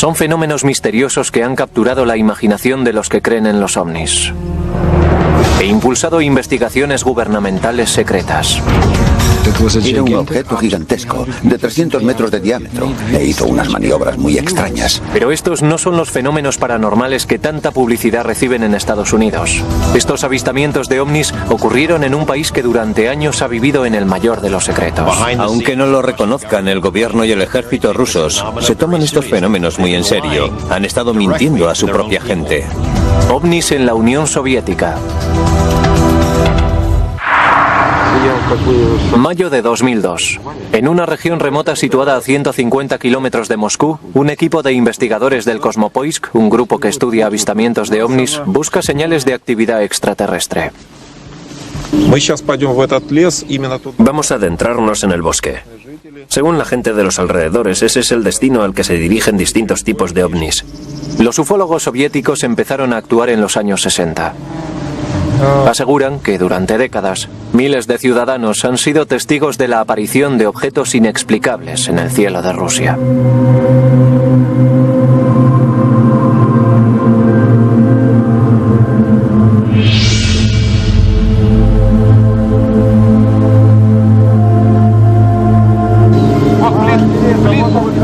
Son fenómenos misteriosos que han capturado la imaginación de los que creen en los ovnis e impulsado investigaciones gubernamentales secretas. Era un objeto gigantesco, de 300 metros de diámetro, e hizo unas maniobras muy extrañas. Pero estos no son los fenómenos paranormales que tanta publicidad reciben en Estados Unidos. Estos avistamientos de ovnis ocurrieron en un país que durante años ha vivido en el mayor de los secretos. Aunque no lo reconozcan, el gobierno y el ejército rusos se toman estos fenómenos muy en serio. Han estado mintiendo a su propia gente. OVNIs en la Unión Soviética. Mayo de 2002. En una región remota situada a 150 kilómetros de Moscú, un equipo de investigadores del Kosmopoisk, un grupo que estudia avistamientos de ovnis, busca señales de actividad extraterrestre. Vamos a adentrarnos en el bosque. Según la gente de los alrededores, ese es el destino al que se dirigen distintos tipos de ovnis. Los ufólogos soviéticos empezaron a actuar en los años 60. Aseguran que durante décadas, miles de ciudadanos han sido testigos de la aparición de objetos inexplicables en el cielo de Rusia.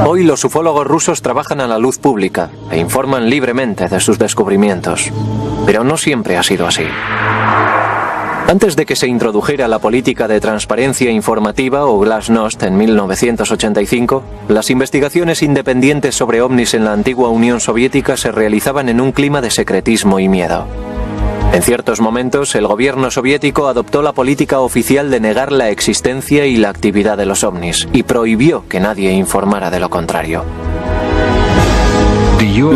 Hoy los ufólogos rusos trabajan a la luz pública e informan libremente de sus descubrimientos. Pero no siempre ha sido así. Antes de que se introdujera la política de transparencia informativa o Glasnost en 1985, las investigaciones independientes sobre ovnis en la antigua Unión Soviética se realizaban en un clima de secretismo y miedo. En ciertos momentos, el gobierno soviético adoptó la política oficial de negar la existencia y la actividad de los ovnis y prohibió que nadie informara de lo contrario.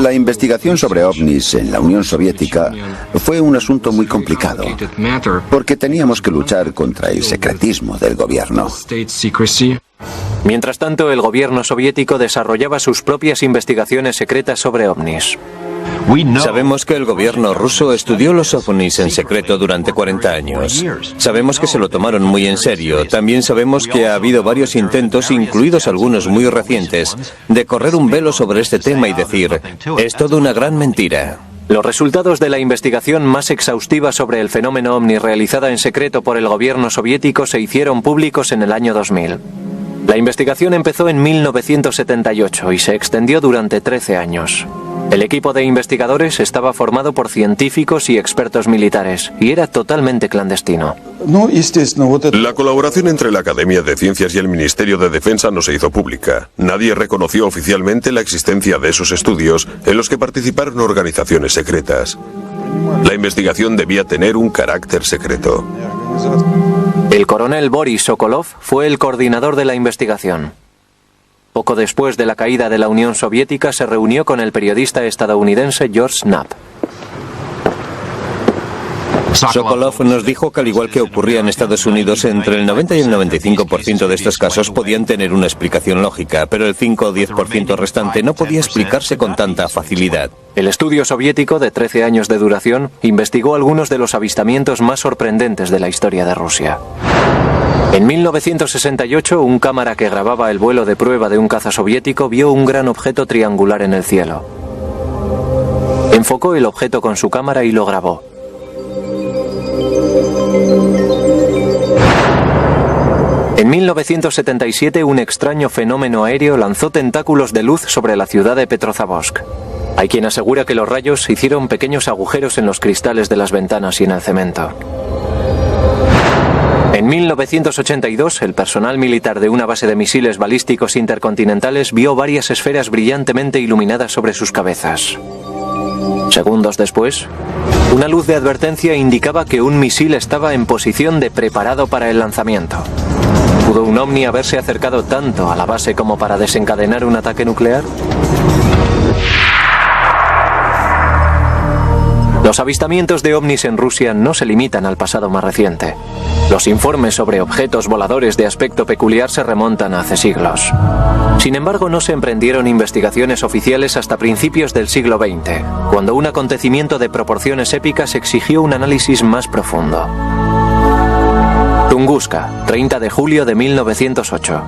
La investigación sobre ovnis en la Unión Soviética fue un asunto muy complicado, porque teníamos que luchar contra el secretismo del gobierno. Mientras tanto, el gobierno soviético desarrollaba sus propias investigaciones secretas sobre ovnis. Sabemos que el gobierno ruso estudió los ovnis en secreto durante 40 años. Sabemos que se lo tomaron muy en serio. También sabemos que ha habido varios intentos, incluidos algunos muy recientes, de correr un velo sobre este tema y decir, es todo una gran mentira. Los resultados de la investigación más exhaustiva sobre el fenómeno ovni realizada en secreto por el gobierno soviético se hicieron públicos en el año 2000. La investigación empezó en 1978 y se extendió durante 13 años. El equipo de investigadores estaba formado por científicos y expertos militares y era totalmente clandestino. La colaboración entre la Academia de Ciencias y el Ministerio de Defensa no se hizo pública. Nadie reconoció oficialmente la existencia de esos estudios en los que participaron organizaciones secretas. La investigación debía tener un carácter secreto. El coronel Boris Sokolov fue el coordinador de la investigación. Poco después de la caída de la Unión Soviética se reunió con el periodista estadounidense George Knapp. Sokolov nos dijo que al igual que ocurría en Estados Unidos, entre el 90 y el 95% de estos casos podían tener una explicación lógica, pero el 5 o 10% restante no podía explicarse con tanta facilidad. El estudio soviético, de 13 años de duración, investigó algunos de los avistamientos más sorprendentes de la historia de Rusia. En 1968, un cámara que grababa el vuelo de prueba de un caza soviético vio un gran objeto triangular en el cielo. Enfocó el objeto con su cámara y lo grabó. En 1977, un extraño fenómeno aéreo lanzó tentáculos de luz sobre la ciudad de Petrozavodsk. Hay quien asegura que los rayos hicieron pequeños agujeros en los cristales de las ventanas y en el cemento. En 1982, el personal militar de una base de misiles balísticos intercontinentales vio varias esferas brillantemente iluminadas sobre sus cabezas. Segundos después, una luz de advertencia indicaba que un misil estaba en posición de preparado para el lanzamiento. ¿Pudo un ovni haberse acercado tanto a la base como para desencadenar un ataque nuclear? Los avistamientos de ovnis en Rusia no se limitan al pasado más reciente. Los informes sobre objetos voladores de aspecto peculiar se remontan a hace siglos. Sin embargo, no se emprendieron investigaciones oficiales hasta principios del siglo XX, cuando un acontecimiento de proporciones épicas exigió un análisis más profundo. Tunguska, 30 de julio de 1908.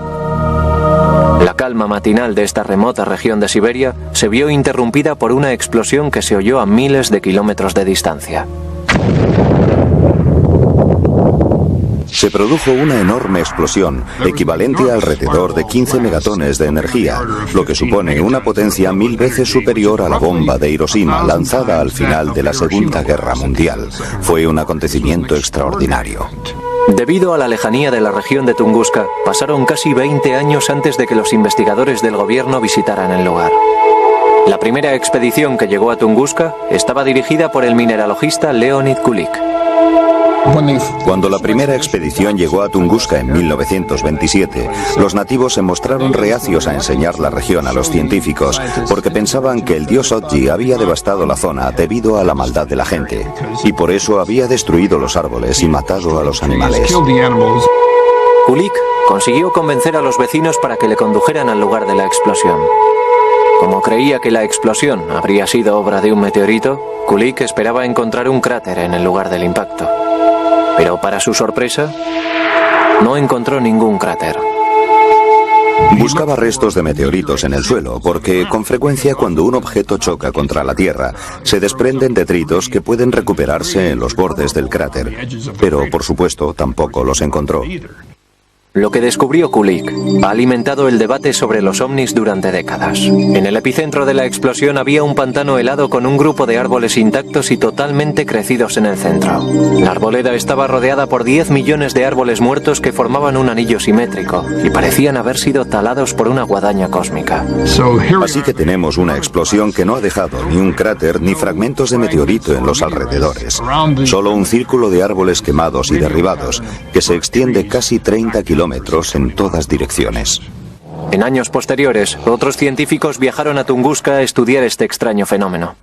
La calma matinal de esta remota región de Siberia se vio interrumpida por una explosión que se oyó a miles de kilómetros de distancia. Se produjo una enorme explosión, equivalente a alrededor de 15 megatones de energía, lo que supone una potencia 1000 veces superior a la bomba de Hiroshima lanzada al final de la Segunda Guerra Mundial. Fue un acontecimiento extraordinario. Debido a la lejanía de la región de Tunguska, pasaron casi 20 años antes de que los investigadores del gobierno visitaran el lugar. La primera expedición que llegó a Tunguska estaba dirigida por el mineralogista Leonid Kulik. Cuando la primera expedición llegó a Tunguska en 1927, los nativos se mostraron reacios a enseñar la región a los científicos porque pensaban que el dios Otji había devastado la zona debido a la maldad de la gente y por eso había destruido los árboles y matado a los animales. Kulik consiguió convencer a los vecinos para que le condujeran al lugar de la explosión. Como creía que la explosión habría sido obra de un meteorito, Kulik esperaba encontrar un cráter en el lugar del impacto. Pero para su sorpresa, no encontró ningún cráter. Buscaba restos de meteoritos en el suelo, porque con frecuencia cuando un objeto choca contra la Tierra, se desprenden detritos que pueden recuperarse en los bordes del cráter. Pero, por supuesto, tampoco los encontró. Lo que descubrió Kulik ha alimentado el debate sobre los ovnis durante décadas. En el epicentro de la explosión había un pantano helado con un grupo de árboles intactos y totalmente crecidos en el centro. La arboleda estaba rodeada por 10 millones de árboles muertos que formaban un anillo simétrico y parecían haber sido talados por una guadaña cósmica. Así que tenemos una explosión que no ha dejado ni un cráter ni fragmentos de meteorito en los alrededores. Solo un círculo de árboles quemados y derribados que se extiende casi 30 kilómetros en todas direcciones. En años posteriores, otros científicos viajaron a Tunguska a estudiar este extraño fenómeno.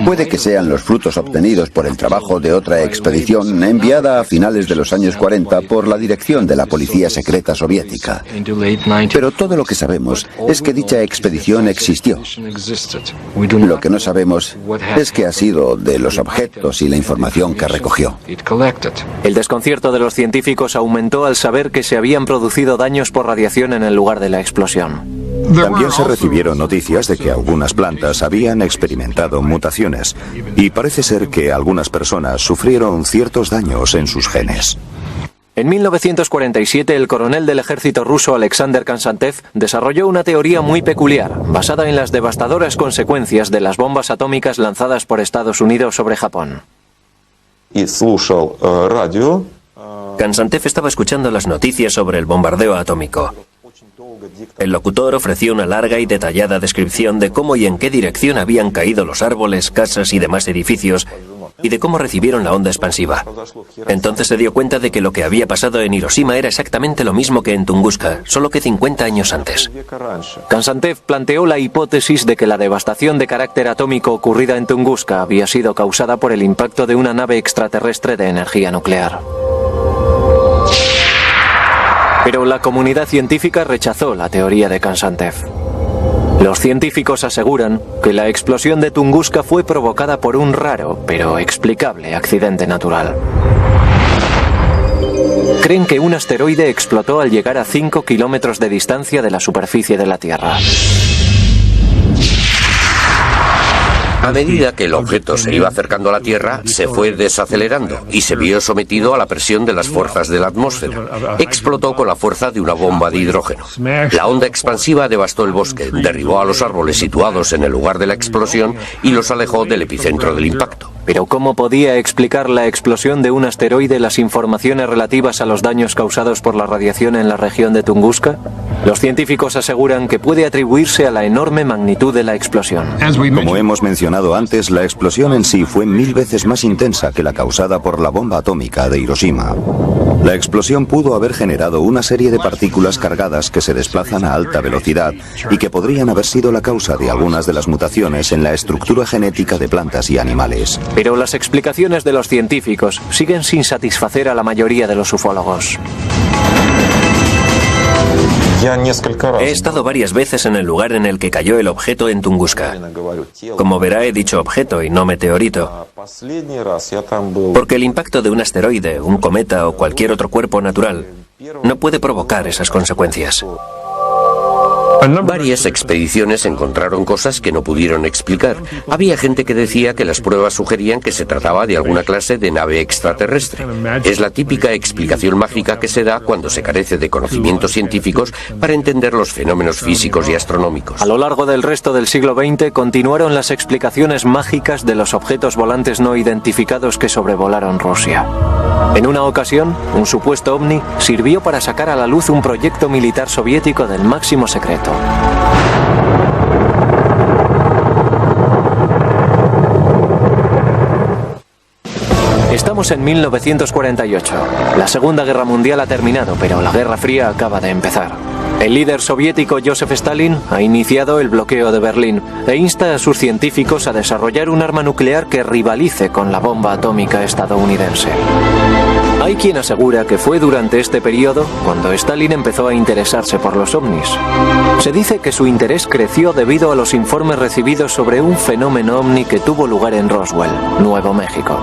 Puede que sean los frutos obtenidos por el trabajo de otra expedición enviada a finales de los años 40 por la dirección de la policía secreta soviética. Pero todo lo que sabemos es que dicha expedición existió. Lo que no sabemos es qué ha sido de los objetos y la información que recogió. El desconcierto de los científicos aumentó al saber que se habían producido daños por radiación en el lugar de la explosión. También se recibieron noticias de que algunas plantas habían experimentado mutaciones y parece ser que algunas personas sufrieron ciertos daños en sus genes. En 1947, el coronel del ejército ruso Alexander Konstantev desarrolló una teoría muy peculiar, basada en las devastadoras consecuencias de las bombas atómicas lanzadas por Estados Unidos sobre Japón. Konstantev estaba escuchando las noticias sobre el bombardeo atómico. El locutor ofreció una larga y detallada descripción de cómo y en qué dirección habían caído los árboles, casas y demás edificios, y de cómo recibieron la onda expansiva. Entonces se dio cuenta de que lo que había pasado en Hiroshima era exactamente lo mismo que en Tunguska, solo que 50 años antes. Konstantev planteó la hipótesis de que la devastación de carácter atómico ocurrida en Tunguska había sido causada por el impacto de una nave extraterrestre de energía nuclear. Pero la comunidad científica rechazó la teoría de Konstantev. Los científicos aseguran que la explosión de Tunguska fue provocada por un raro, pero explicable accidente natural. Creen que un asteroide explotó al llegar a 5 kilómetros de distancia de la superficie de la Tierra. A medida que el objeto se iba acercando a la Tierra, se fue desacelerando y se vio sometido a la presión de las fuerzas de la atmósfera. Explotó con la fuerza de una bomba de hidrógeno. La onda expansiva devastó el bosque, derribó a los árboles situados en el lugar de la explosión y los alejó del epicentro del impacto. Pero ¿cómo podía explicar la explosión de un asteroide las informaciones relativas a los daños causados por la radiación en la región de Tunguska? Los científicos aseguran que puede atribuirse a la enorme magnitud de la explosión. Como hemos mencionado antes, la explosión en sí fue 1000 veces más intensa que la causada por la bomba atómica de Hiroshima. La explosión pudo haber generado una serie de partículas cargadas que se desplazan a alta velocidad y que podrían haber sido la causa de algunas de las mutaciones en la estructura genética de plantas y animales. Pero las explicaciones de los científicos siguen sin satisfacer a la mayoría de los ufólogos. He estado varias veces en el lugar en el que cayó el objeto en Tunguska. Como verá, he dicho objeto y no meteorito. Porque el impacto de un asteroide, un cometa o cualquier otro cuerpo natural no puede provocar esas consecuencias. Varias expediciones encontraron cosas que no pudieron explicar. Había gente que decía que las pruebas sugerían que se trataba de alguna clase de nave extraterrestre. Es la típica explicación mágica que se da cuando se carece de conocimientos científicos para entender los fenómenos físicos y astronómicos. A lo largo del resto del siglo XX continuaron las explicaciones mágicas de los objetos volantes no identificados que sobrevolaron Rusia. En una ocasión, un supuesto ovni sirvió para sacar a la luz un proyecto militar soviético del máximo secreto. Estamos en 1948. La Segunda Guerra Mundial ha terminado, pero la Guerra Fría acaba de empezar. El líder soviético Joseph Stalin ha iniciado el bloqueo de Berlín e insta a sus científicos a desarrollar un arma nuclear que rivalice con la bomba atómica estadounidense. Hay quien asegura que fue durante este periodo cuando Stalin empezó a interesarse por los ovnis. Se dice que su interés creció debido a los informes recibidos sobre un fenómeno ovni que tuvo lugar en Roswell, Nuevo México.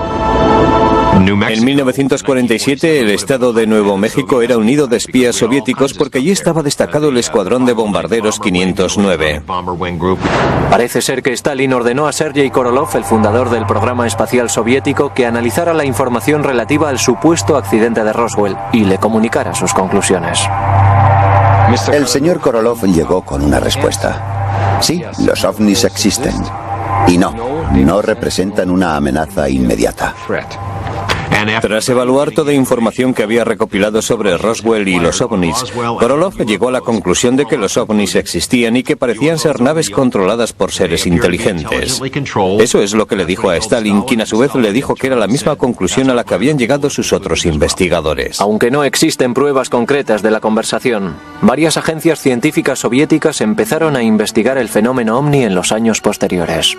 En 1947 el estado de Nuevo México era un nido de espías soviéticos porque allí estaba destacado el escuadrón de bombarderos 509. Parece ser que Stalin ordenó a Sergei Korolev, el fundador del programa espacial soviético, que analizara la información relativa al supuesto accidente de Roswell y le comunicara sus conclusiones. El señor Korolev llegó con una respuesta. Sí, los ovnis existen. Y no representan una amenaza inmediata. Tras evaluar toda información que había recopilado sobre Roswell y los ovnis, Korolev llegó a la conclusión de que los ovnis existían y que parecían ser naves controladas por seres inteligentes. Eso es lo que le dijo a Stalin, quien a su vez le dijo que era la misma conclusión a la que habían llegado sus otros investigadores. Aunque no existen pruebas concretas de la conversación, varias agencias científicas soviéticas empezaron a investigar el fenómeno ovni en los años posteriores.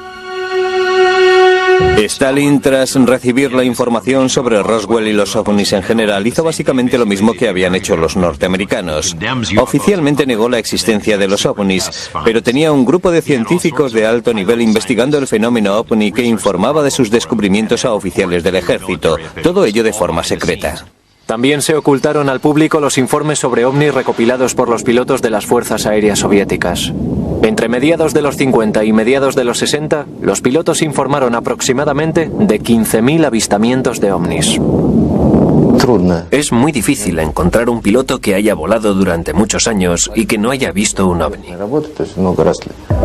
Stalin, tras recibir la información sobre Roswell y los ovnis en general, hizo básicamente lo mismo que habían hecho los norteamericanos. Oficialmente negó la existencia de los ovnis, pero tenía un grupo de científicos de alto nivel investigando el fenómeno ovni que informaba de sus descubrimientos a oficiales del ejército, todo ello de forma secreta. También se ocultaron al público los informes sobre ovnis recopilados por los pilotos de las fuerzas aéreas soviéticas. Entre mediados de los 50 y mediados de los 60, los pilotos informaron aproximadamente de 15.000 avistamientos de ovnis. Es muy difícil encontrar un piloto que haya volado durante muchos años y que no haya visto un ovni.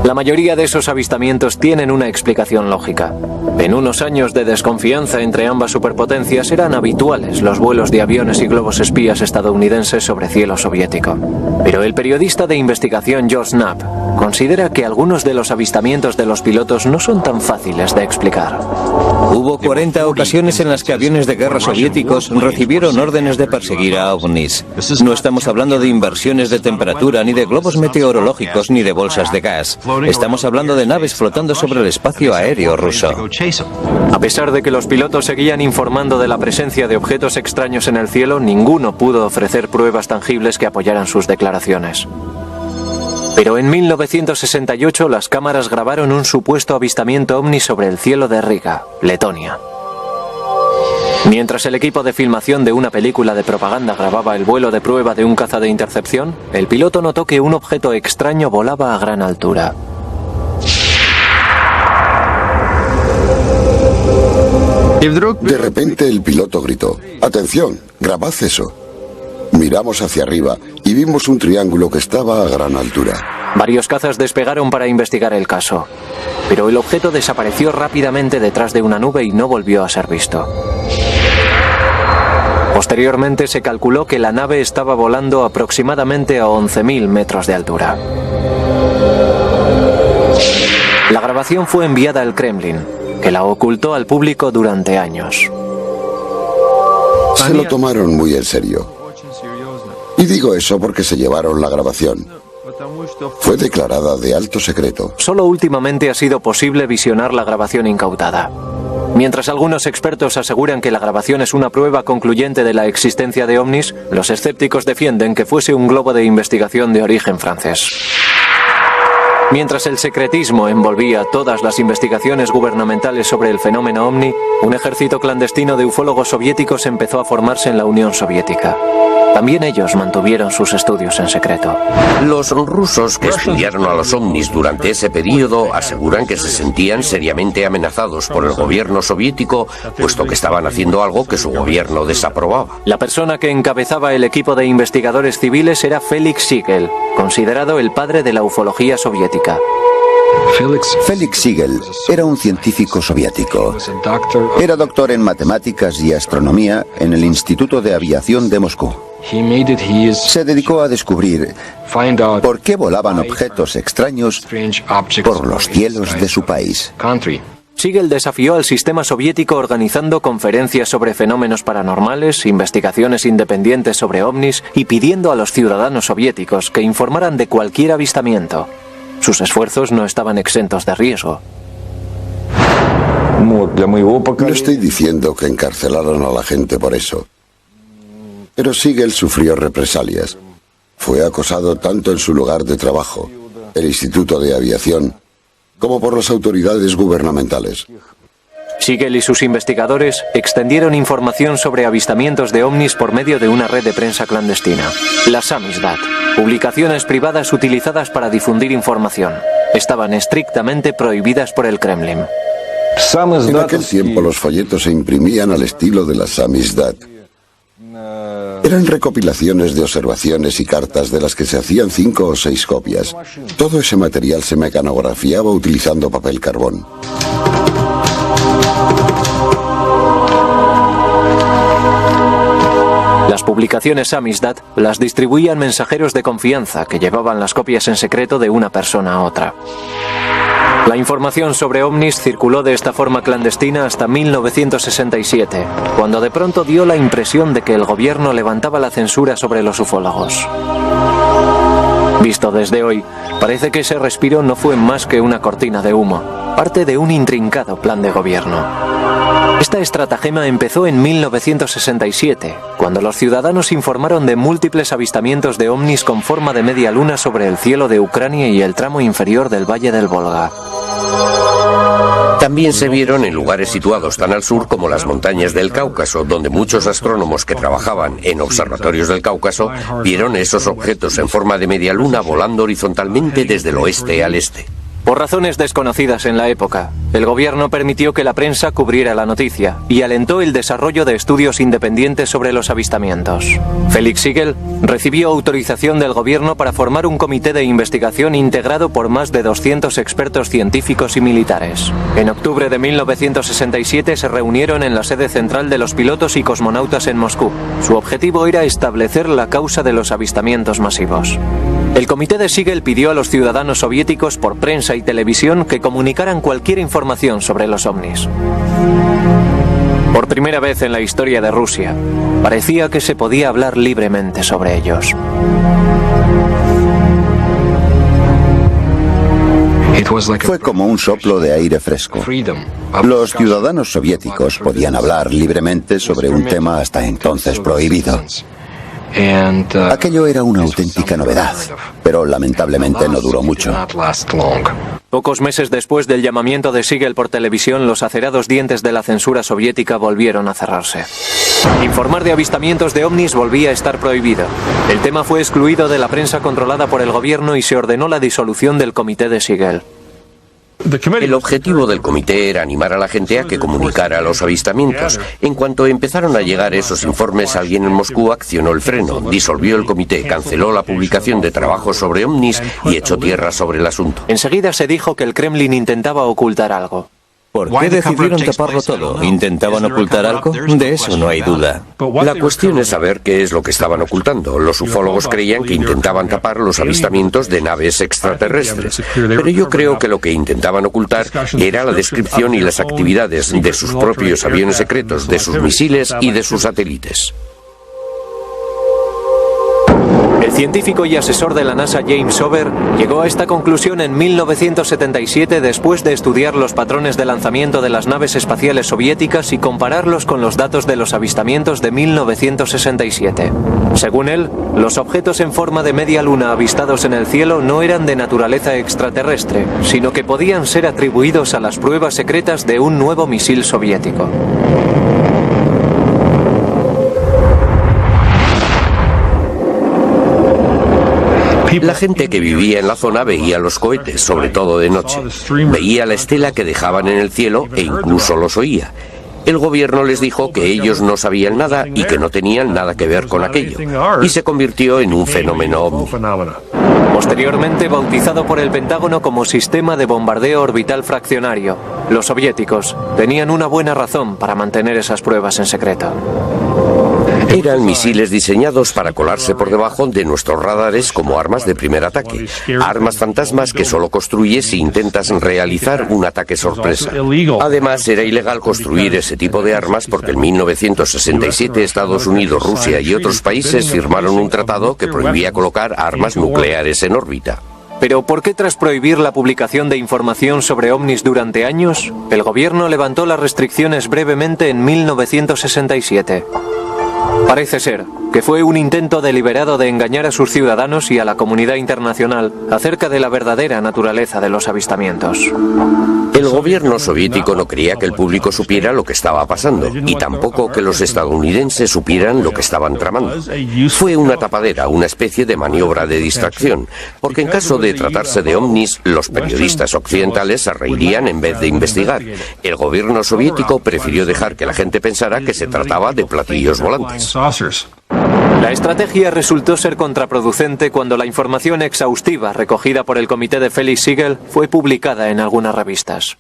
La mayoría de esos avistamientos tienen una explicación lógica. En unos años de desconfianza entre ambas superpotencias eran habituales los vuelos de aviones y globos espías estadounidenses sobre cielo soviético. Pero el periodista de investigación George Knapp considera que algunos de los avistamientos de los pilotos no son tan fáciles de explicar. Hubo 40 ocasiones en las que aviones de guerra soviéticos recibieron órdenes de perseguir a ovnis. No estamos hablando de inversiones de temperatura, ni de globos meteorológicos, ni de bolsas de gas. Estamos hablando de naves flotando sobre el espacio aéreo ruso. A pesar de que los pilotos seguían informando de la presencia de objetos extraños en el cielo, ninguno pudo ofrecer pruebas tangibles que apoyaran sus declaraciones. Pero en 1968 las cámaras grabaron un supuesto avistamiento ovni sobre el cielo de Riga, Letonia. Mientras el equipo de filmación de una película de propaganda grababa el vuelo de prueba de un caza de intercepción, el piloto notó que un objeto extraño volaba a gran altura. De repente el piloto gritó: «¡Atención! ¡Grabad eso!». Miramos hacia arriba y vimos un triángulo que estaba a gran altura. Varios cazas despegaron para investigar el caso, pero el objeto desapareció rápidamente detrás de una nube y no volvió a ser visto. Posteriormente se calculó que la nave estaba volando aproximadamente a 11.000 metros de altura. La grabación fue enviada al Kremlin, que la ocultó al público durante años. Se lo tomaron muy en serio. Y digo eso porque se llevaron la grabación. Fue declarada de alto secreto. Solo últimamente ha sido posible visionar la grabación incautada. Mientras algunos expertos aseguran que la grabación es una prueba concluyente de la existencia de ovnis, los escépticos defienden que fuese un globo de investigación de origen francés. Mientras el secretismo envolvía todas las investigaciones gubernamentales sobre el fenómeno ovni, un ejército clandestino de ufólogos soviéticos empezó a formarse en la Unión Soviética. También ellos mantuvieron sus estudios en secreto. Los rusos que estudiaron a los ovnis durante ese periodo aseguran que se sentían seriamente amenazados por el gobierno soviético, puesto que estaban haciendo algo que su gobierno desaprobaba. La persona que encabezaba el equipo de investigadores civiles era Felix Siegel, considerado el padre de la ufología soviética. Felix Siegel era un científico soviético. Era doctor en matemáticas y astronomía en el Instituto de Aviación de Moscú. Se dedicó a descubrir por qué volaban objetos extraños por los cielos de su país. Siegel desafió al sistema soviético organizando conferencias sobre fenómenos paranormales, investigaciones independientes sobre ovnis y pidiendo a los ciudadanos soviéticos que informaran de cualquier avistamiento. Sus esfuerzos no estaban exentos de riesgo. No estoy diciendo que encarcelaron a la gente por eso. Pero Siegel sufrió represalias. Fue acosado tanto en su lugar de trabajo, el Instituto de Aviación, como por las autoridades gubernamentales. Siegel y sus investigadores extendieron información sobre avistamientos de ovnis por medio de una red de prensa clandestina, la Samizdat. Publicaciones privadas utilizadas para difundir información. Estaban estrictamente prohibidas por el Kremlin. En aquel tiempo los folletos se imprimían al estilo de la Samizdat. Eran recopilaciones de observaciones y cartas de las que se hacían 5 o 6 copias. Todo ese material se mecanografiaba utilizando papel carbón. Las publicaciones Samizdat las distribuían mensajeros de confianza que llevaban las copias en secreto de una persona a otra. La información sobre ovnis circuló de esta forma clandestina hasta 1967, cuando de pronto dio la impresión de que el gobierno levantaba la censura sobre los ufólogos. Visto desde hoy, parece que ese respiro no fue más que una cortina de humo, parte de un intrincado plan de gobierno. Esta estratagema empezó en 1967, cuando los ciudadanos informaron de múltiples avistamientos de ovnis con forma de media luna sobre el cielo de Ucrania y el tramo inferior del Valle del Volga. También se vieron en lugares situados tan al sur como las montañas del Cáucaso, donde muchos astrónomos que trabajaban en observatorios del Cáucaso vieron esos objetos en forma de media luna volando horizontalmente desde el oeste al este. Por razones desconocidas en la época, el gobierno permitió que la prensa cubriera la noticia y alentó el desarrollo de estudios independientes sobre los avistamientos. Felix Siegel recibió autorización del gobierno para formar un comité de investigación integrado por más de 200 expertos científicos y militares. En octubre de 1967 se reunieron en la sede central de los pilotos y cosmonautas en Moscú. Su objetivo era establecer la causa de los avistamientos masivos. El comité de Siegel pidió a los ciudadanos soviéticos por prensa y televisión que comunicaran cualquier información sobre los ovnis. Por primera vez en la historia de Rusia, parecía que se podía hablar libremente sobre ellos. Fue como un soplo de aire fresco. Los ciudadanos soviéticos podían hablar libremente sobre un tema hasta entonces prohibido. Aquello era una auténtica novedad, pero lamentablemente no duró mucho. Pocos meses después del llamamiento de Siegel por televisión, los acerados dientes de la censura soviética volvieron a cerrarse. Informar de avistamientos de ovnis volvía a estar prohibido. El tema fue excluido de la prensa controlada por el gobierno y se ordenó la disolución del comité de Siegel. El objetivo del comité era animar a la gente a que comunicara los avistamientos. En cuanto empezaron a llegar esos informes, alguien en Moscú accionó el freno, disolvió el comité, canceló la publicación de trabajos sobre ovnis y echó tierra sobre el asunto. Enseguida se dijo que el Kremlin intentaba ocultar algo. ¿Por qué decidieron taparlo todo? ¿Intentaban ocultar algo? De eso no hay duda. La cuestión es saber qué es lo que estaban ocultando. Los ufólogos creían que intentaban tapar los avistamientos de naves extraterrestres. Pero yo creo que lo que intentaban ocultar era la descripción y las actividades de sus propios aviones secretos, de sus misiles y de sus satélites. El científico y asesor de la NASA James Ober llegó a esta conclusión en 1977 después de estudiar los patrones de lanzamiento de las naves espaciales soviéticas y compararlos con los datos de los avistamientos de 1967. Según él, los objetos en forma de media luna avistados en el cielo no eran de naturaleza extraterrestre, sino que podían ser atribuidos a las pruebas secretas de un nuevo misil soviético. La gente que vivía en la zona veía los cohetes, sobre todo de noche. Veía la estela que dejaban en el cielo e incluso los oía. El gobierno les dijo que ellos no sabían nada y que no tenían nada que ver con aquello, y se convirtió en un fenómeno ovni. Posteriormente bautizado por el Pentágono como Sistema de Bombardeo Orbital Fraccionario, los soviéticos tenían una buena razón para mantener esas pruebas en secreto. Eran misiles diseñados para colarse por debajo de nuestros radares como armas de primer ataque, armas fantasmas que solo construyes si intentas realizar un ataque sorpresa. Además, era ilegal construir ese tipo de armas porque en 1967 Estados Unidos, Rusia y otros países firmaron un tratado que prohibía colocar armas nucleares en órbita. Pero ¿por qué tras prohibir la publicación de información sobre ovnis durante años, el gobierno levantó las restricciones brevemente en 1967? Parece ser que fue un intento deliberado de engañar a sus ciudadanos y a la comunidad internacional acerca de la verdadera naturaleza de los avistamientos. El gobierno soviético no quería que el público supiera lo que estaba pasando y tampoco que los estadounidenses supieran lo que estaban tramando. Fue una tapadera, una especie de maniobra de distracción, porque en caso de tratarse de ovnis, los periodistas occidentales se reirían en vez de investigar. El gobierno soviético prefirió dejar que la gente pensara que se trataba de platillos volantes. La estrategia resultó ser contraproducente cuando la información exhaustiva recogida por el comité de Felix Siegel fue publicada en algunas revistas.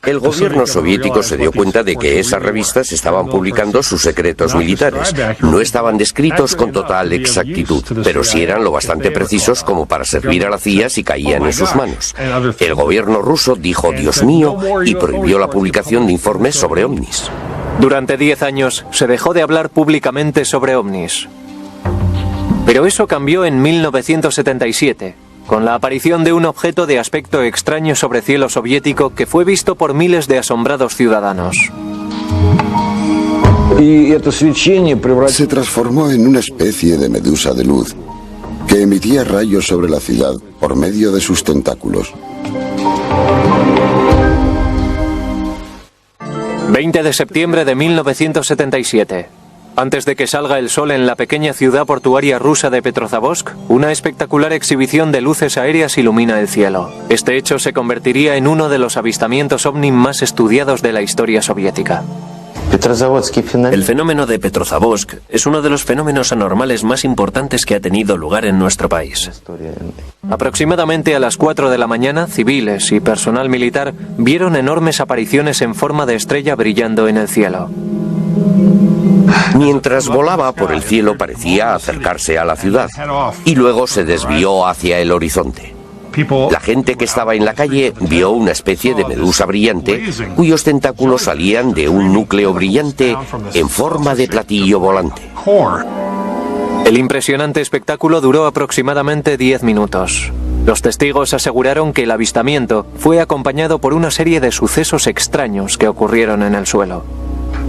El gobierno soviético se dio cuenta de que esas revistas estaban publicando sus secretos militares. No estaban descritos con total exactitud, pero sí eran lo bastante precisos como para servir a la CIA si caían en sus manos. El gobierno ruso dijo «Dios mío» y prohibió la publicación de informes sobre ovnis. Durante 10 años se dejó de hablar públicamente sobre ovnis. Pero eso cambió en 1977, con la aparición de un objeto de aspecto extraño sobre cielo soviético que fue visto por miles de asombrados ciudadanos. Se transformó en una especie de medusa de luz que emitía rayos sobre la ciudad por medio de sus tentáculos. 20 de septiembre de 1977. Antes de que salga el sol en la pequeña ciudad portuaria rusa de Petrozavodsk, una espectacular exhibición de luces aéreas ilumina el cielo. Este hecho se convertiría en uno de los avistamientos ovni más estudiados de la historia soviética. El fenómeno de Petrozavodsk es uno de los fenómenos anormales más importantes que ha tenido lugar en nuestro país. Aproximadamente a las 4 de la mañana, civiles y personal militar vieron enormes apariciones en forma de estrella brillando en el cielo. Mientras volaba por el cielo parecía acercarse a la ciudad y luego se desvió hacia el horizonte. La gente que estaba en la calle vio una especie de medusa brillante cuyos tentáculos salían de un núcleo brillante en forma de platillo volante. El impresionante espectáculo duró aproximadamente 10 minutos. Los testigos aseguraron que el avistamiento fue acompañado por una serie de sucesos extraños que ocurrieron en el suelo.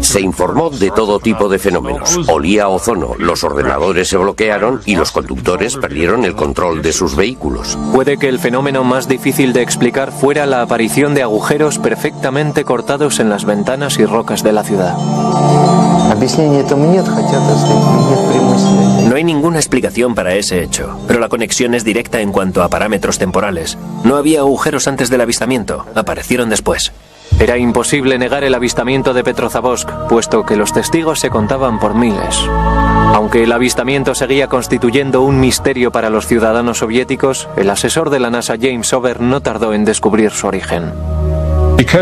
Se informó de todo tipo de fenómenos. Olía a ozono, los ordenadores se bloquearon y los conductores perdieron el control de sus vehículos. Puede que el fenómeno más difícil de explicar fuera la aparición de agujeros perfectamente cortados en las ventanas y rocas de la ciudad. No hay ninguna explicación para ese hecho, pero la conexión es directa en cuanto a parámetros temporales. No había agujeros antes del avistamiento, aparecieron después. Era imposible negar el avistamiento de Petrozavodsk, puesto que los testigos se contaban por miles. Aunque el avistamiento seguía constituyendo un misterio para los ciudadanos soviéticos, el asesor de la NASA James Over no tardó en descubrir su origen.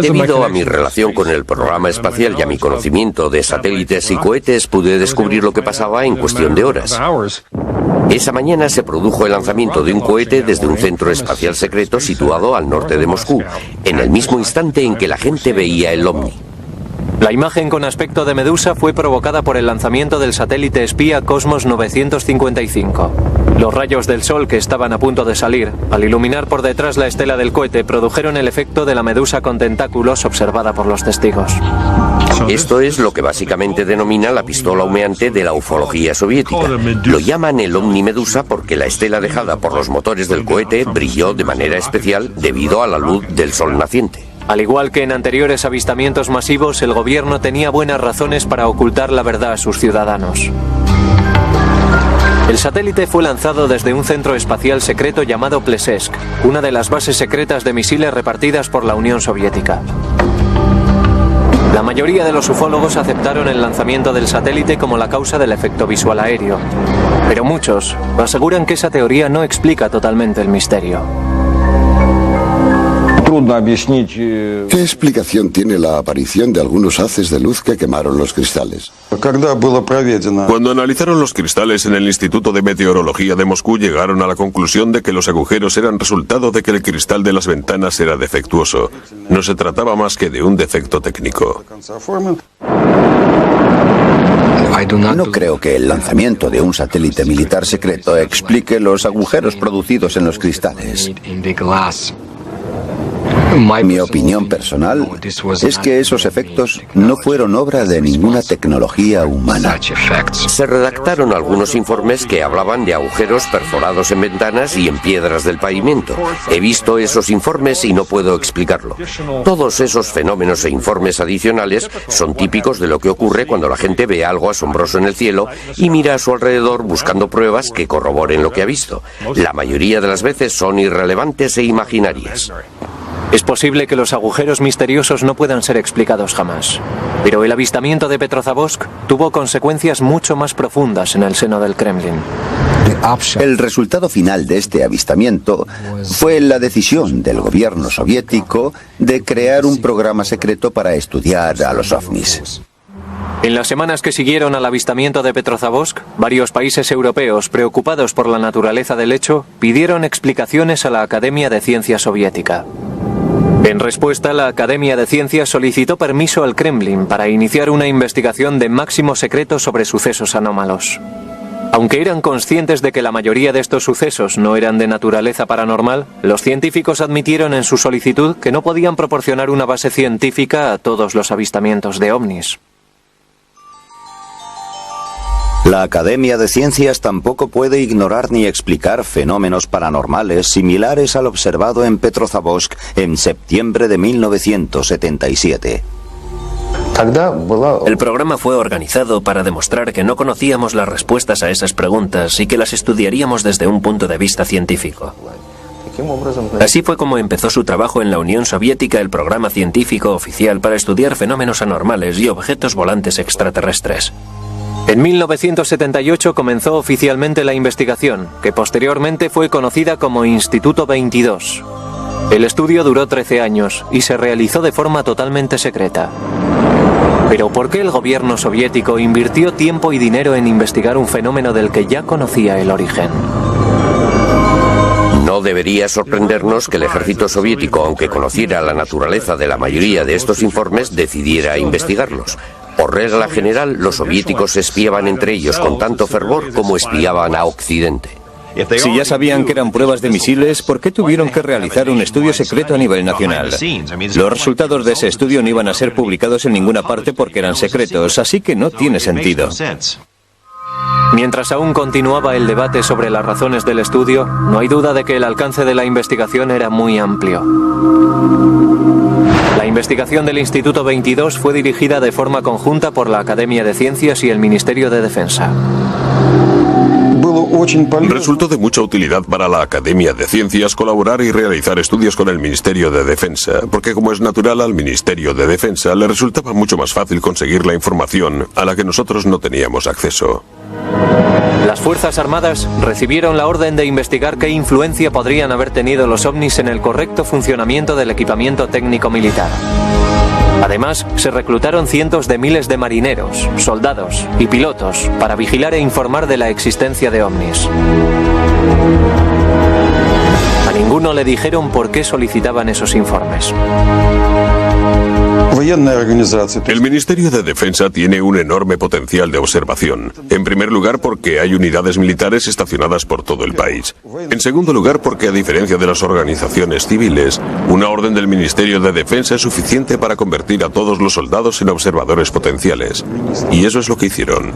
Debido a mi relación con el programa espacial y a mi conocimiento de satélites y cohetes, pude descubrir lo que pasaba en cuestión de horas. Esa mañana se produjo el lanzamiento de un cohete desde un centro espacial secreto situado al norte de Moscú, en el mismo instante en que la gente veía el ovni. La imagen con aspecto de medusa fue provocada por el lanzamiento del satélite espía Cosmos 955. Los rayos del sol que estaban a punto de salir, al iluminar por detrás la estela del cohete, produjeron el efecto de la medusa con tentáculos observada por los testigos. Esto es lo que básicamente denomina la pistola humeante de la ufología soviética. Lo llaman el ovni medusa porque la estela dejada por los motores del cohete brilló de manera especial debido a la luz del sol naciente. Al igual que en anteriores avistamientos masivos, el gobierno tenía buenas razones para ocultar la verdad a sus ciudadanos. El satélite fue lanzado desde un centro espacial secreto llamado Plesetsk, una de las bases secretas de misiles repartidas por la Unión Soviética. La mayoría de los ufólogos aceptaron el lanzamiento del satélite como la causa del efecto visual aéreo, pero muchos aseguran que esa teoría no explica totalmente el misterio. ¿Qué explicación tiene la aparición de algunos haces de luz que quemaron los cristales? Cuando analizaron los cristales en el Instituto de Meteorología de Moscú, llegaron a la conclusión de que los agujeros eran resultado de que el cristal de las ventanas era defectuoso. No se trataba más que de un defecto técnico. No creo que el lanzamiento de un satélite militar secreto explique los agujeros producidos en los cristales. Mi opinión personal es que esos efectos no fueron obra de ninguna tecnología humana. Se redactaron algunos informes que hablaban de agujeros perforados en ventanas y en piedras del pavimento. He visto esos informes y no puedo explicarlo. Todos esos fenómenos e informes adicionales son típicos de lo que ocurre cuando la gente ve algo asombroso en el cielo y mira a su alrededor buscando pruebas que corroboren lo que ha visto. La mayoría de las veces son irrelevantes e imaginarias. Es posible que los agujeros misteriosos no puedan ser explicados jamás, pero el avistamiento de Petrozavodsk tuvo consecuencias mucho más profundas en el seno del Kremlin. El resultado final de este avistamiento fue la decisión del gobierno soviético de crear un programa secreto para estudiar a los ovnis. En las semanas que siguieron al avistamiento de Petrozavodsk, varios países europeos, preocupados por la naturaleza del hecho, pidieron explicaciones a la Academia de Ciencias Soviética. En respuesta, la Academia de Ciencias solicitó permiso al Kremlin para iniciar una investigación de máximo secreto sobre sucesos anómalos. Aunque eran conscientes de que la mayoría de estos sucesos no eran de naturaleza paranormal, los científicos admitieron en su solicitud que no podían proporcionar una base científica a todos los avistamientos de ovnis. La Academia de Ciencias tampoco puede ignorar ni explicar fenómenos paranormales similares al observado en Petrozavodsk en septiembre de 1977. El programa fue organizado para demostrar que no conocíamos las respuestas a esas preguntas y que las estudiaríamos desde un punto de vista científico. Así fue como empezó su trabajo en la Unión Soviética el programa científico oficial para estudiar fenómenos anormales y objetos volantes extraterrestres. En 1978 comenzó oficialmente la investigación, que posteriormente fue conocida como Instituto 22. El estudio duró 13 años y se realizó de forma totalmente secreta. Pero ¿por qué el gobierno soviético invirtió tiempo y dinero en investigar un fenómeno del que ya conocía el origen? No debería sorprendernos que el ejército soviético, aunque conociera la naturaleza de la mayoría de estos informes, decidiera investigarlos. Por regla general, los soviéticos espiaban entre ellos con tanto fervor como espiaban a Occidente. Si ya sabían que eran pruebas de misiles, ¿por qué tuvieron que realizar un estudio secreto a nivel nacional? Los resultados de ese estudio no iban a ser publicados en ninguna parte porque eran secretos, así que no tiene sentido. Mientras aún continuaba el debate sobre las razones del estudio, no hay duda de que el alcance de la investigación era muy amplio. La investigación del Instituto 22 fue dirigida de forma conjunta por la Academia de Ciencias y el Ministerio de Defensa. Resultó de mucha utilidad para la Academia de Ciencias colaborar y realizar estudios con el Ministerio de Defensa, porque como es natural, al Ministerio de Defensa le resultaba mucho más fácil conseguir la información a la que nosotros no teníamos acceso. Las Fuerzas Armadas recibieron la orden de investigar qué influencia podrían haber tenido los ovnis en el correcto funcionamiento del equipamiento técnico militar. Además, se reclutaron cientos de miles de marineros, soldados y pilotos para vigilar e informar de la existencia de ovnis. A ninguno le dijeron por qué solicitaban esos informes. El Ministerio de Defensa tiene un enorme potencial de observación. En primer lugar, porque hay unidades militares estacionadas por todo el país. En segundo lugar, porque a diferencia de las organizaciones civiles, una orden del Ministerio de Defensa es suficiente para convertir a todos los soldados en observadores potenciales. Y eso es lo que hicieron.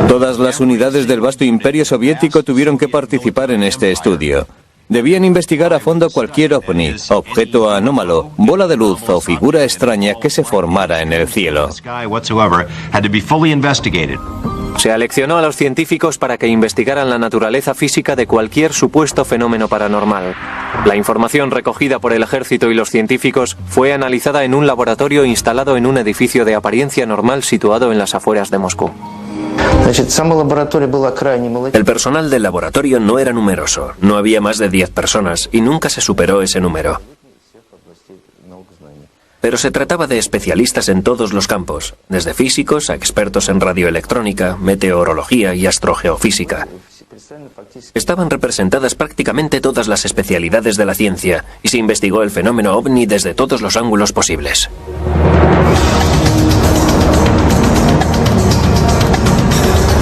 Todas las unidades del vasto imperio soviético tuvieron que participar en este estudio. Debían investigar a fondo cualquier ovni, objeto anómalo, bola de luz o figura extraña que se formara en el cielo. Se aleccionó a los científicos para que investigaran la naturaleza física de cualquier supuesto fenómeno paranormal. La información recogida por el ejército y los científicos fue analizada en un laboratorio instalado en un edificio de apariencia normal situado en las afueras de Moscú. El personal del laboratorio no era numeroso, no había más de 10 personas y nunca se superó ese número. Pero se trataba de especialistas en todos los campos, desde físicos a expertos en radioelectrónica, meteorología y astrogeofísica. Estaban representadas prácticamente todas las especialidades de la ciencia y se investigó el fenómeno ovni desde todos los ángulos posibles.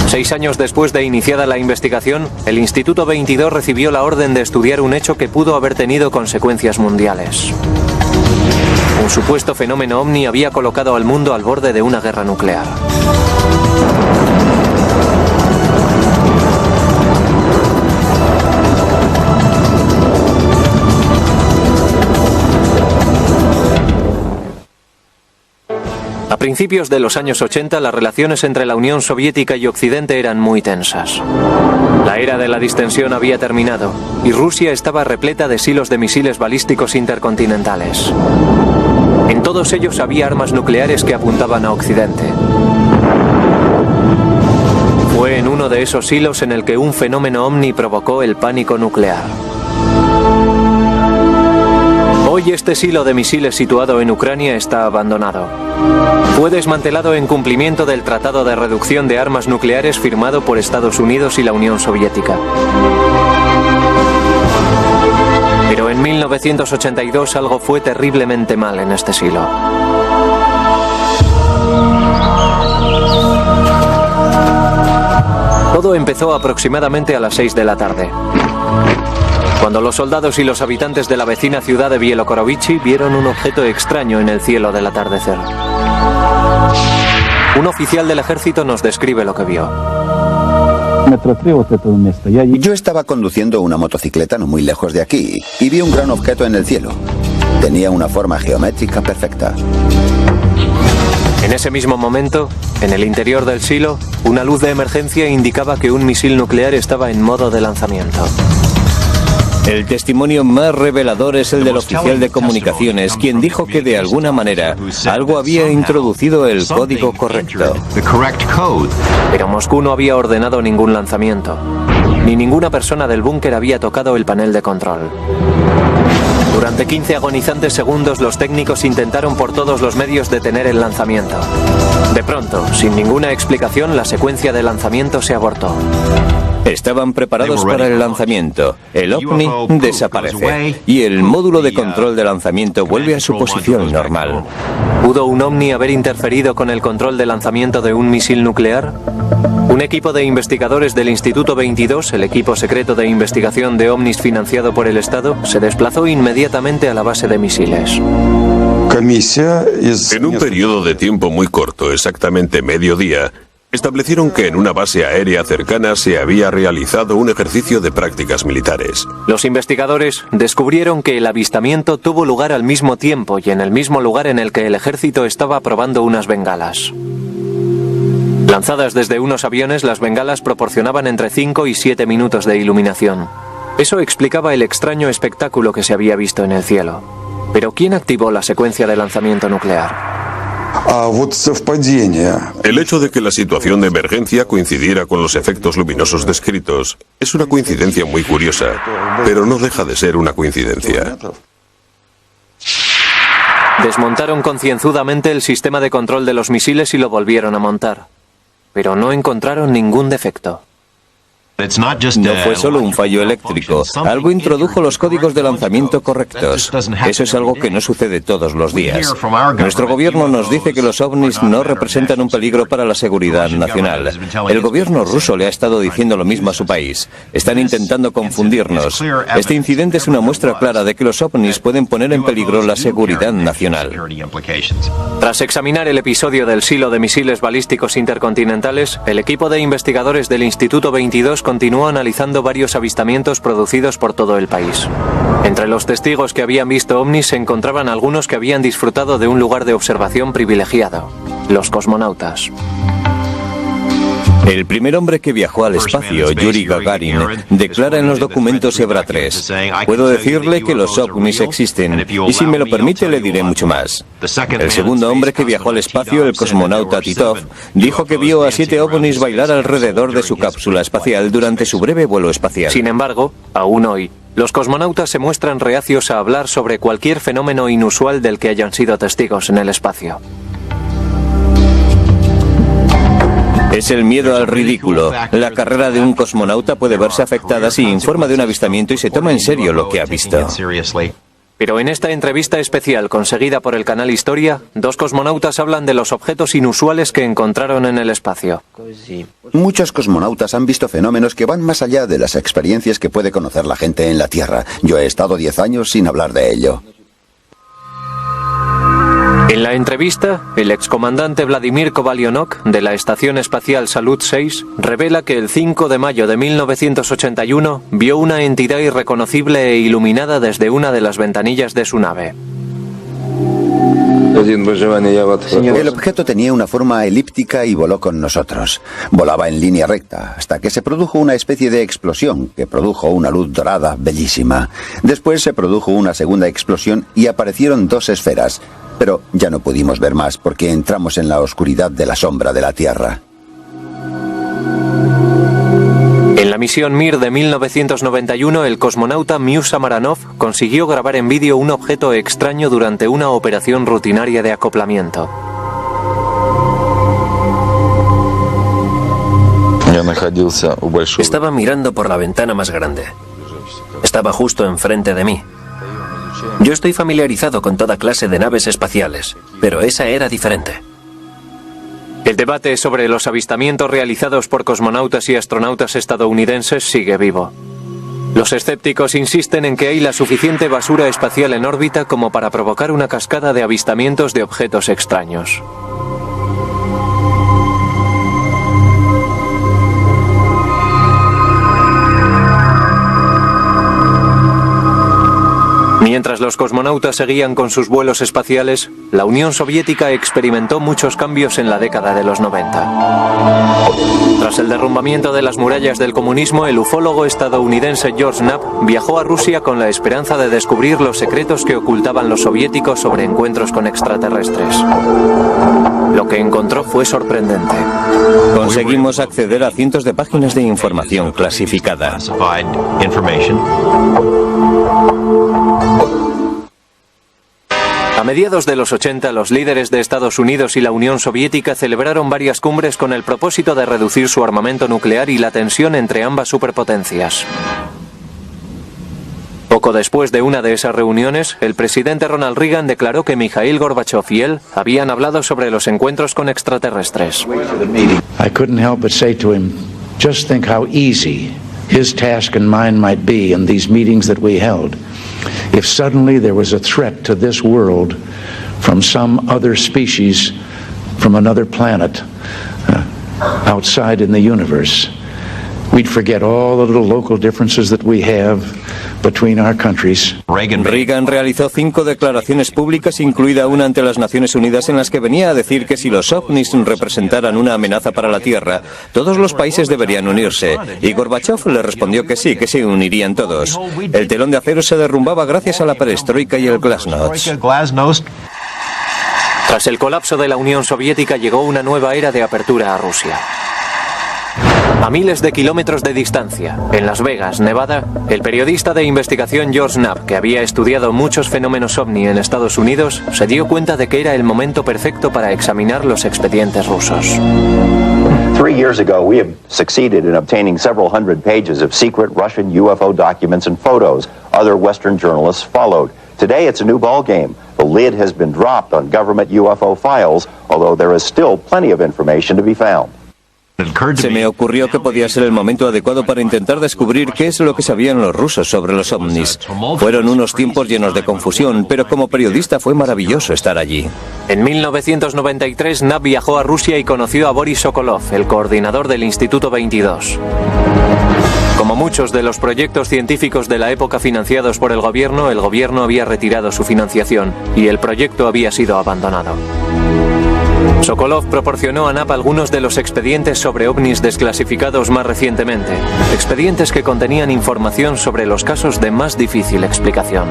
Seis años después de iniciada la investigación, el Instituto 22 recibió la orden de estudiar un hecho que pudo haber tenido consecuencias mundiales. Un supuesto fenómeno ovni había colocado al mundo al borde de una guerra nuclear. A principios de los años 80, las relaciones entre la Unión Soviética y Occidente eran muy tensas. La era de la distensión había terminado y Rusia estaba repleta de silos de misiles balísticos intercontinentales. En todos ellos había armas nucleares que apuntaban a Occidente. Fue en uno de esos silos en el que un fenómeno ovni provocó el pánico nuclear. Hoy este silo de misiles situado en Ucrania está abandonado. Fue desmantelado en cumplimiento del Tratado de Reducción de Armas Nucleares firmado por Estados Unidos y la Unión Soviética. Pero en 1982 algo fue terriblemente mal en este silo. Todo empezó aproximadamente a las 6 de la tarde, cuando los soldados y los habitantes de la vecina ciudad de Bielorukrovich vieron un objeto extraño en el cielo del atardecer. Un oficial del ejército nos describe lo que vio. Yo estaba conduciendo una motocicleta no muy lejos de aquí y vi un gran objeto en el cielo. Tenía una forma geométrica perfecta. En ese mismo momento, en el interior del silo, una luz de emergencia indicaba que un misil nuclear estaba en modo de lanzamiento. El testimonio más revelador es el del oficial de comunicaciones, quien dijo que de alguna manera algo había introducido el código correcto. Pero Moscú no había ordenado ningún lanzamiento, ni ninguna persona del búnker había tocado el panel de control. Durante 15 agonizantes segundos los técnicos intentaron por todos los medios detener el lanzamiento. De pronto, sin ninguna explicación, la secuencia de lanzamiento se abortó. Estaban preparados para el lanzamiento. El ovni desaparece y el módulo de control de lanzamiento vuelve a su posición normal. ¿Pudo un ovni haber interferido con el control de lanzamiento de un misil nuclear? Un equipo de investigadores del Instituto 22, el equipo secreto de investigación de ovnis financiado por el Estado, se desplazó inmediatamente a la base de misiles. En un periodo de tiempo muy corto, exactamente mediodía, establecieron que en una base aérea cercana se había realizado un ejercicio de prácticas militares. Los investigadores descubrieron que el avistamiento tuvo lugar al mismo tiempo y en el mismo lugar en el que el ejército estaba probando unas bengalas. Lanzadas desde unos aviones, las bengalas proporcionaban entre 5 y 7 minutos de iluminación. Eso explicaba el extraño espectáculo que se había visto en el cielo. Pero ¿quién activó la secuencia de lanzamiento nuclear? El hecho de que la situación de emergencia coincidiera con los efectos luminosos descritos es una coincidencia muy curiosa, pero no deja de ser una coincidencia. Desmontaron concienzudamente el sistema de control de los misiles y lo volvieron a montar, pero no encontraron ningún defecto. No fue solo un fallo eléctrico, algo introdujo los códigos de lanzamiento correctos. Eso es algo que no sucede todos los días. Nuestro gobierno nos dice que los ovnis no representan un peligro para la seguridad nacional. El gobierno ruso le ha estado diciendo lo mismo a su país. Están intentando confundirnos. Este incidente es una muestra clara de que los ovnis pueden poner en peligro la seguridad nacional. Tras examinar el episodio del silo de misiles balísticos intercontinentales, el equipo de investigadores del Instituto 22 continuó analizando varios avistamientos producidos por todo el país. Entre los testigos que habían visto ovnis se encontraban algunos que habían disfrutado de un lugar de observación privilegiado, los cosmonautas. El primer hombre que viajó al espacio, Yuri Gagarin, declara en los documentos EBRA 3: puedo decirle que los ovnis existen, y si me lo permite le diré mucho más. El segundo hombre que viajó al espacio, el cosmonauta Titov, dijo que vio a 7 ovnis bailar alrededor de su cápsula espacial durante su breve vuelo espacial. Sin embargo, aún hoy, los cosmonautas se muestran reacios a hablar sobre cualquier fenómeno inusual del que hayan sido testigos en el espacio. Es el miedo al ridículo. La carrera de un cosmonauta puede verse afectada si informa de un avistamiento y se toma en serio lo que ha visto. Pero en esta entrevista especial conseguida por el canal Historia, 2 cosmonautas hablan de los objetos inusuales que encontraron en el espacio. Muchos cosmonautas han visto fenómenos que van más allá de las experiencias que puede conocer la gente en la Tierra. Yo he estado 10 años sin hablar de ello. En la entrevista, el excomandante Vladimir Kovalyonok, de la Estación Espacial Salyut 6, revela que el 5 de mayo de 1981 vio una entidad irreconocible e iluminada desde una de las ventanillas de su nave. El objeto tenía una forma elíptica y voló con nosotros. Volaba en línea recta, hasta que se produjo una especie de explosión que produjo una luz dorada bellísima. Después se produjo una segunda explosión y aparecieron 2 esferas. Pero ya no pudimos ver más porque entramos en la oscuridad de la sombra de la Tierra. En la misión Mir de 1991, el cosmonauta Mius Samaranov consiguió grabar en vídeo un objeto extraño durante una operación rutinaria de acoplamiento. Estaba mirando por la ventana más grande. Estaba justo enfrente de mí. Yo estoy familiarizado con toda clase de naves espaciales, pero esa era diferente. El debate sobre los avistamientos realizados por cosmonautas y astronautas estadounidenses sigue vivo. Los escépticos insisten en que hay la suficiente basura espacial en órbita como para provocar una cascada de avistamientos de objetos extraños. Mientras los cosmonautas seguían con sus vuelos espaciales, la Unión Soviética experimentó muchos cambios en la década de los 90. Tras el derrumbamiento de las murallas del comunismo, el ufólogo estadounidense George Knapp viajó a Rusia con la esperanza de descubrir los secretos que ocultaban los soviéticos sobre encuentros con extraterrestres. Lo que encontró fue sorprendente. Conseguimos acceder a cientos de páginas de información clasificada. A mediados de los 80, los líderes de Estados Unidos y la Unión Soviética celebraron varias cumbres con el propósito de reducir su armamento nuclear y la tensión entre ambas superpotencias. Poco después de una de esas reuniones, el presidente Ronald Reagan declaró que Mikhail Gorbachev y él habían hablado sobre los encuentros con extraterrestres. I couldn't help but say to him, just think how easy his task and mine might be in these meetings that we held. If suddenly there was a threat to this world from some other species, from another planet, outside in the universe, we'd forget all the little local differences that we have between our countries. Reagan realizó 5 declaraciones públicas, incluida una ante las Naciones Unidas, en las que venía a decir que si los ovnis representaran una amenaza para la Tierra, todos los países deberían unirse. Y Gorbachev le respondió que sí, que se unirían todos. El telón de acero se derrumbaba gracias a la perestroika y el glasnost. Tras el colapso de la Unión Soviética llegó una nueva era de apertura a Rusia. A miles de kilómetros de distancia, en Las Vegas, Nevada, el periodista de investigación George Knapp, que había estudiado muchos fenómenos ovni en Estados Unidos, se dio cuenta de que era el momento perfecto para examinar los expedientes rusos. 3 years ago, we have succeeded in obtaining several hundred pages of secret Russian UFO documents and photos. Other Western journalists followed. Today, it's a new ballgame. The lid has been dropped on government UFO files, although there is still plenty of information to be found. Se me ocurrió que podía ser el momento adecuado para intentar descubrir qué es lo que sabían los rusos sobre los ovnis. Fueron unos tiempos llenos de confusión, pero como periodista fue maravilloso estar allí. En 1993, Knapp viajó a Rusia y conoció a Boris Sokolov, el coordinador del Instituto 22. Como muchos de los proyectos científicos de la época financiados por el gobierno había retirado su financiación y el proyecto había sido abandonado. Sokolov proporcionó a NAP algunos de los expedientes sobre ovnis desclasificados más recientemente, expedientes que contenían información sobre los casos de más difícil explicación.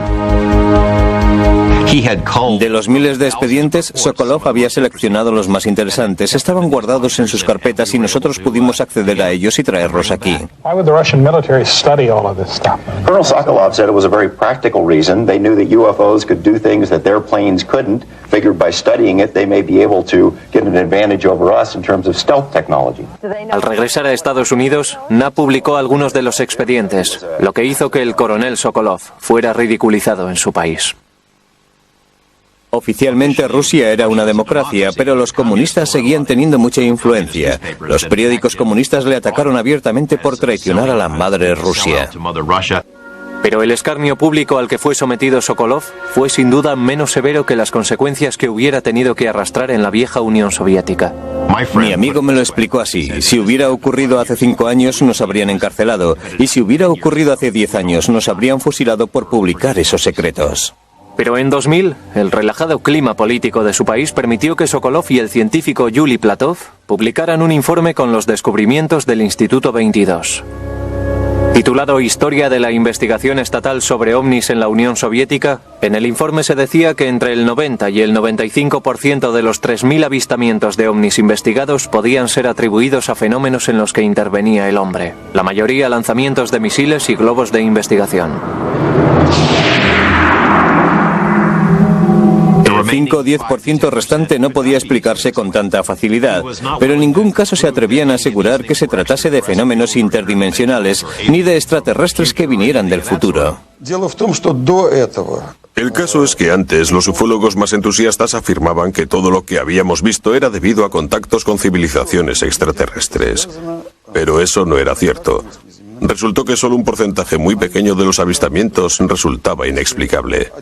De los miles de expedientes, Sokolov había seleccionado los más interesantes. Estaban guardados en sus carpetas y nosotros pudimos acceder a ellos y traerlos aquí. Colonel Sokolov said it was a very practical reason. They knew that UFOs could do things that their planes couldn't. Figured by studying it, they may be able to get an advantage over us in terms of stealth technology. Al regresar a Estados Unidos, NAP publicó algunos de los expedientes, lo que hizo que el coronel Sokolov fuera ridiculizado en su país. Oficialmente Rusia era una democracia, pero los comunistas seguían teniendo mucha influencia. Los periódicos comunistas le atacaron abiertamente por traicionar a la madre Rusia. Pero el escarnio público al que fue sometido Sokolov fue sin duda menos severo que las consecuencias que hubiera tenido que arrastrar en la vieja Unión Soviética. Mi amigo me lo explicó así: si hubiera ocurrido hace 5 años nos habrían encarcelado, y si hubiera ocurrido hace 10 años nos habrían fusilado por publicar esos secretos. Pero en 2000, el relajado clima político de su país permitió que Sokolov y el científico Yuli Platov publicaran un informe con los descubrimientos del Instituto 22. Titulado Historia de la investigación estatal sobre ovnis en la Unión Soviética, en el informe se decía que entre el 90 y el 95% de los 3.000 avistamientos de ovnis investigados podían ser atribuidos a fenómenos en los que intervenía el hombre, la mayoría lanzamientos de misiles y globos de investigación. El 5 o 10% restante no podía explicarse con tanta facilidad, pero en ningún caso se atrevían a asegurar que se tratase de fenómenos interdimensionales ni de extraterrestres que vinieran del futuro. El caso es que antes los ufólogos más entusiastas afirmaban que todo lo que habíamos visto era debido a contactos con civilizaciones extraterrestres. Pero eso no era cierto. Resultó que solo un porcentaje muy pequeño de los avistamientos resultaba inexplicable.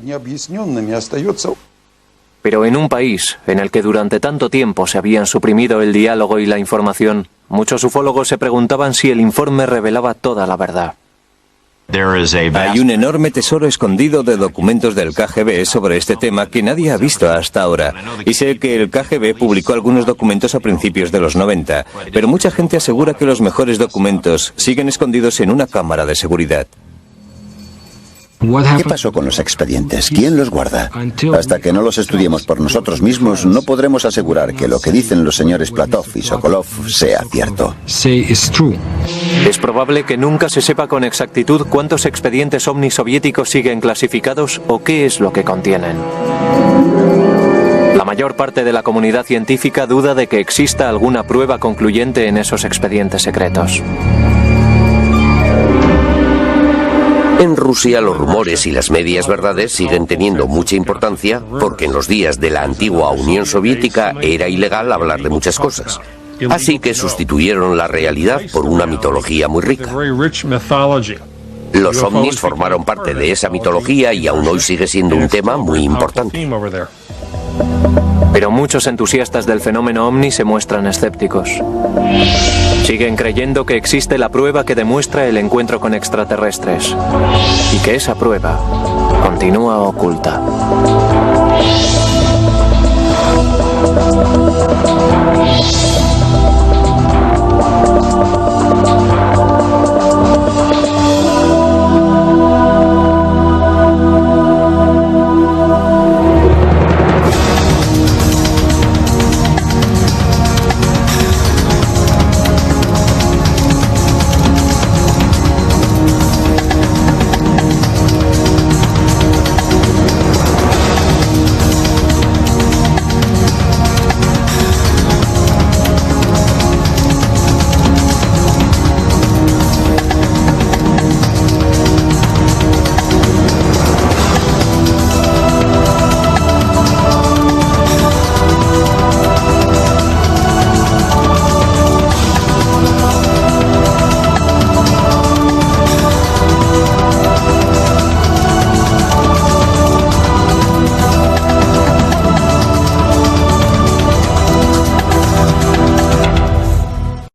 Pero en un país en el que durante tanto tiempo se habían suprimido el diálogo y la información, muchos ufólogos se preguntaban si el informe revelaba toda la verdad. Hay un enorme tesoro escondido de documentos del KGB sobre este tema que nadie ha visto hasta ahora. Y sé que el KGB publicó algunos documentos a principios de los 90, pero mucha gente asegura que los mejores documentos siguen escondidos en una cámara de seguridad. ¿Qué pasó con los expedientes? ¿Quién los guarda? Hasta que no los estudiemos por nosotros mismos, no podremos asegurar que lo que dicen los señores Platov y Sokolov sea cierto. Es probable que nunca se sepa con exactitud cuántos expedientes ovni soviéticos siguen clasificados o qué es lo que contienen. La mayor parte de la comunidad científica duda de que exista alguna prueba concluyente en esos expedientes secretos. En Rusia los rumores y las medias verdades siguen teniendo mucha importancia porque en los días de la antigua Unión Soviética era ilegal hablar de muchas cosas. Así que sustituyeron la realidad por una mitología muy rica. Los ovnis formaron parte de esa mitología y aún hoy sigue siendo un tema muy importante. Pero muchos entusiastas del fenómeno ovni se muestran escépticos. Siguen creyendo que existe la prueba que demuestra el encuentro con extraterrestres y que esa prueba continúa oculta.